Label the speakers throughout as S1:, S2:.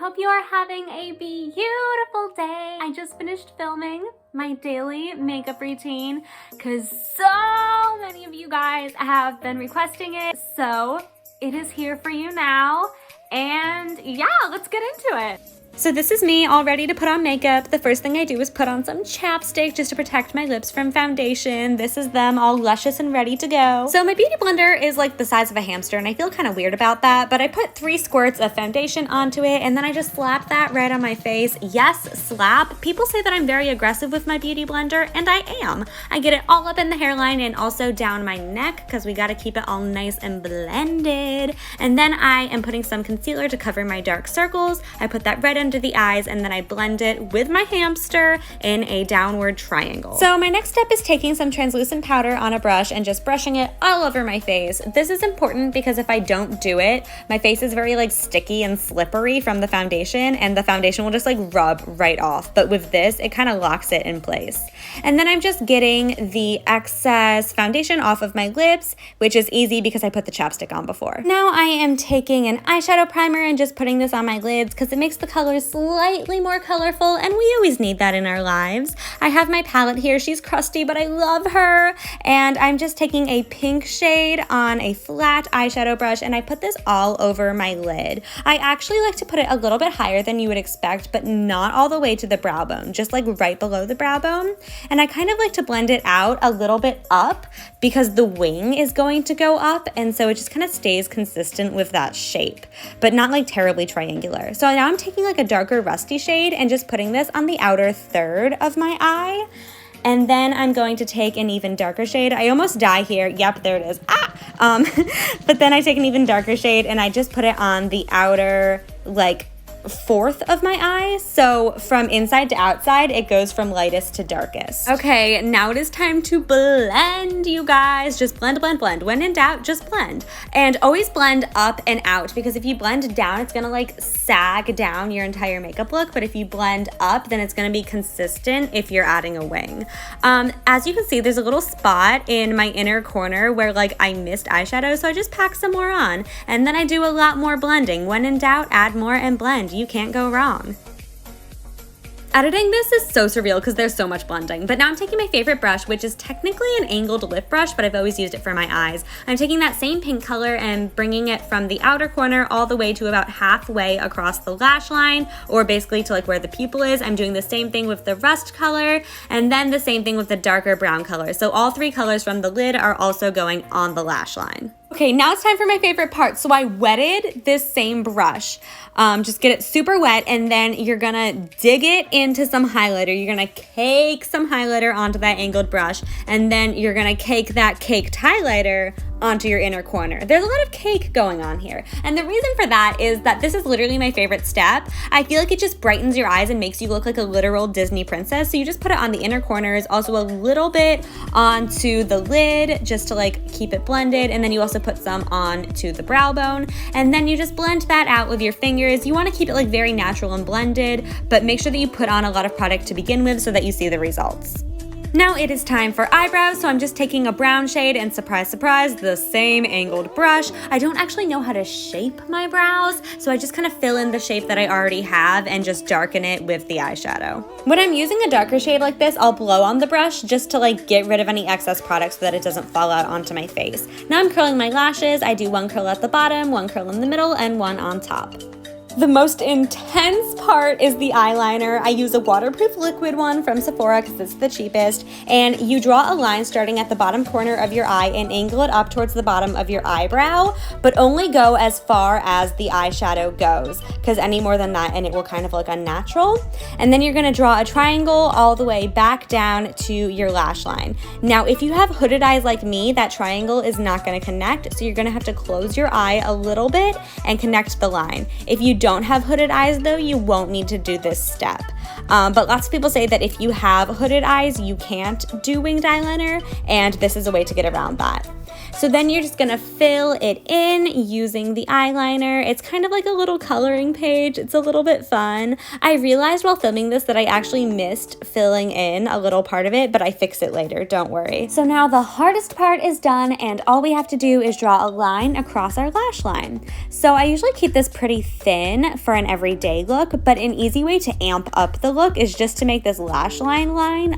S1: hope you are having a beautiful day. I just finished filming my daily makeup routine because so many of you guys have been requesting it. So it is here for you now. And yeah, let's get into it. So this is me all ready to put on makeup. The first thing I do is put on some chapstick just to protect my lips from foundation. This is them all luscious and ready to go. So my beauty blender is like the size of a hamster and I feel kind of weird about that, but I put 3 squirts of foundation onto it and then I just slap that right on my face. Yes, slap. People say that I'm very aggressive with my beauty blender and I am. I get it all up in the hairline and also down my neck because we got to keep it all nice and blended. And then I am putting some concealer to cover my dark circles. I put that right under the eyes and then I blend it with my hamster in a downward triangle. So my next step is taking some translucent powder on a brush and just brushing it all over my face. This is important because if I don't do it, my face is very like sticky and slippery from the foundation and the foundation will just like rub right off. But with this, it kind of locks it in place. And then I'm just getting the excess foundation off of my lips, which is easy because I put the chapstick on before. Now I am taking an eyeshadow primer and just putting this on my lids because it makes the colors slightly more colorful and we always need that in our lives. I have my palette here. She's crusty, but I love her. And I'm just taking a pink shade on a flat eyeshadow brush and I put this all over my lid. I actually like to put it a little bit higher than you would expect, but not all the way to the brow bone, just like right below the brow bone. And I kind of like to blend it out a little bit up because the wing is going to go up and so it just kind of stays consistent with that shape, but not like terribly triangular. So now I'm taking like a darker rusty shade and just putting this on the outer third of my eye. And then I'm going to take an even darker shade. I almost die here. Yep, there it is. But then I take an even darker shade and I just put it on the outer like fourth of my eye. So from inside to outside, it goes from lightest to darkest. Okay, now it is time to blend, you guys. Just blend, blend, blend. When in doubt, just blend. And always blend up and out because if you blend down, it's gonna like sag down your entire makeup look. But if you blend up, then it's gonna be consistent if you're adding a wing. As you can see, there's a little spot in my inner corner where like I missed eyeshadow, so I just pack some more on. And then I do a lot more blending. When in doubt, add more and blend. You can't go wrong. Editing this is so surreal because there's so much blending, but now I'm taking my favorite brush, which is technically an angled lip brush, but I've always used it for my eyes. I'm taking that same pink color and bringing it from the outer corner all the way to about halfway across the lash line, or basically to like where the pupil is. I'm doing the same thing with the rust color, and then the same thing with the darker brown color. So all 3 colors from the lid are also going on the lash line. Okay, now it's time for my favorite part. So I wetted this same brush. Just get it super wet and then you're gonna dig it into some highlighter. You're gonna cake some highlighter onto that angled brush and then you're gonna cake that caked highlighter onto your inner corner. There's a lot of cake going on here. And the reason for that is that this is literally my favorite step. I feel like it just brightens your eyes and makes you look like a literal Disney princess. So you just put it on the inner corners, also a little bit onto the lid just to like keep it blended. And then you also put some on to the brow bone. And then you just blend that out with your fingers. You wanna keep it like very natural and blended, but make sure that you put on a lot of product to begin with so that you see the results. Now it is time for eyebrows, so I'm just taking a brown shade and surprise, surprise, the same angled brush. I don't actually know how to shape my brows, so I just kind of fill in the shape that I already have and just darken it with the eyeshadow. When I'm using a darker shade like this, I'll blow on the brush just to like get rid of any excess product so that it doesn't fall out onto my face. Now I'm curling my lashes. I do 1 curl at the bottom, 1 curl in the middle, and 1 on top. The most intense part is the eyeliner. I use a waterproof liquid one from Sephora because it's the cheapest. And you draw a line starting at the bottom corner of your eye and angle it up towards the bottom of your eyebrow, but only go as far as the eyeshadow goes because any more than that and it will kind of look unnatural. And then you're gonna draw a triangle all the way back down to your lash line. Now, if you have hooded eyes like me, that triangle is not gonna connect, so you're gonna have to close your eye a little bit and connect the line. If you don't have hooded eyes though, you won't need to do this step. But lots of people say that if you have hooded eyes, you can't do winged eyeliner, and this is a way to get around that. So then you're just gonna fill it in using the eyeliner. It's kind of like a little coloring page. It's a little bit fun. I realized while filming this that I actually missed filling in a little part of it, but I fix it later, don't worry. So now the hardest part is done, and all we have to do is draw a line across our lash line. So I usually keep this pretty thin for an everyday look, but an easy way to amp up the look is just to make this lash line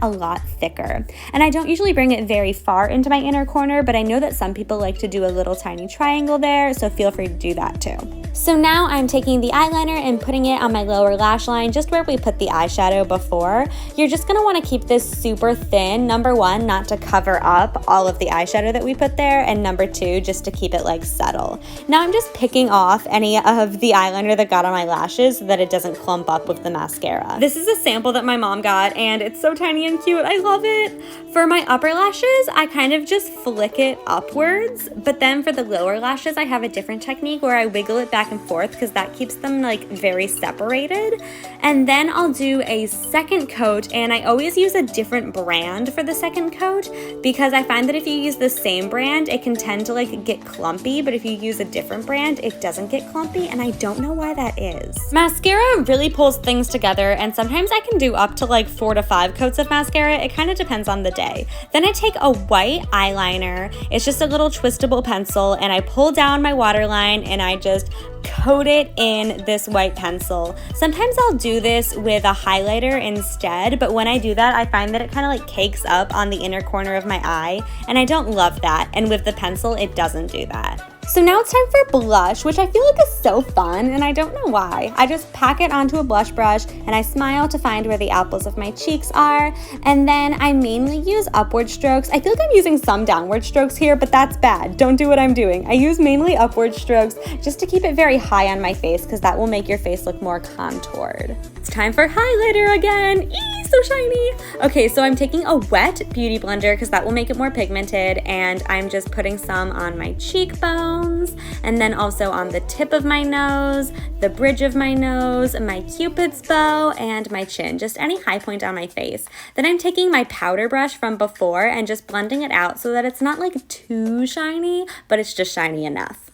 S1: a lot thicker. And I don't usually bring it very far into my inner corner, but I know that some people like to do a little tiny triangle there, so feel free to do that too. So now I'm taking the eyeliner and putting it on my lower lash line, just where we put the eyeshadow before. You're just gonna wanna keep this super thin, number one, not to cover up all of the eyeshadow that we put there, and number two, just to keep it like subtle. Now I'm just picking off any of the eyeliner that got on my lashes so that it doesn't clump up with the mascara. This is a sample that my mom got, and it's so tiny and cute. I love it. For my upper lashes, I kind of just flick it upwards, but then for the lower lashes, I have a different technique where I wiggle it back and forth because that keeps them like very separated. And then I'll do a second coat, and I always use a different brand for the second coat because I find that if you use the same brand, it can tend to like get clumpy, but if you use a different brand, it doesn't get clumpy, and I don't know why that is. Mascara really pulls things together, and sometimes I can do up to like 4 to 5 coats of mascara. It kind of depends on the day. Then I take a white eyeliner. It's just a little twistable pencil, and I pull down my waterline and I just coat it in this white pencil. Sometimes I'll do this with a highlighter instead, but when I do that, I find that it kind of like cakes up on the inner corner of my eye, and I don't love that. And with the pencil, it doesn't do that. So now it's time for blush, which I feel like is so fun, and I don't know why. I just pack it onto a blush brush, and I smile to find where the apples of my cheeks are, and then I mainly use upward strokes. I feel like I'm using some downward strokes here, but that's bad. Don't do what I'm doing. I use mainly upward strokes just to keep it very high on my face, because that will make your face look more contoured. It's time for highlighter again. Eee, so shiny. Okay, so I'm taking a wet beauty blender because that will make it more pigmented, and I'm just putting some on my cheekbone, and then also on the tip of my nose, the bridge of my nose, my cupid's bow, and my chin, just any high point on my face. Then I'm taking my powder brush from before and just blending it out so that it's not like too shiny, but it's just shiny enough.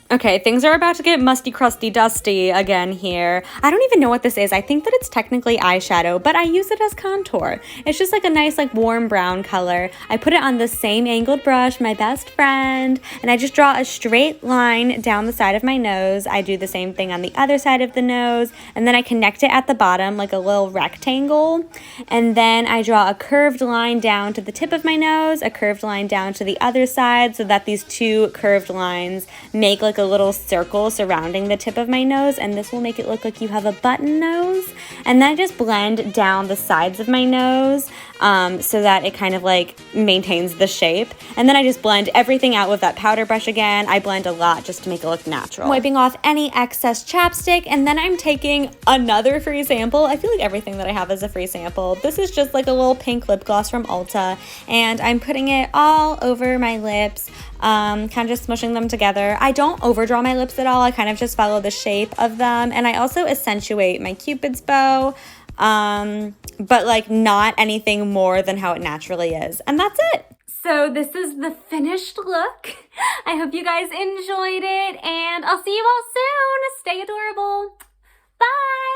S1: Okay, things are about to get musty, crusty, dusty again here. I don't even know what this is. I think that it's technically eyeshadow, but I use it as contour. It's just like a nice like warm brown color. I put it on the same angled brush, my best friend, and I just draw a straight line down the side of my nose. I do the same thing on the other side of the nose, and then I connect it at the bottom like a little rectangle, and then I draw a curved line down to the tip of my nose, a curved line down to the other side, so that these two curved lines make like a little circle surrounding the tip of my nose, and this will make it look like you have a button nose. And then I just blend down the sides of my nose so that it kind of like maintains the shape. And then I just blend everything out with that powder brush again. I blend a lot just to make it look natural. Wiping off any excess chapstick, and then I'm taking another free sample. I feel like everything that I have is a free sample. This is just like a little pink lip gloss from Ulta, and I'm putting it all over my lips, kind of just smushing them together. I don't overdraw my lips at all. I kind of just follow the shape of them, and I also accentuate my cupid's bow, but like not anything more than how it naturally is. And that's it. So this is the finished look. I hope you guys enjoyed it, and I'll see you all soon. Stay adorable. Bye.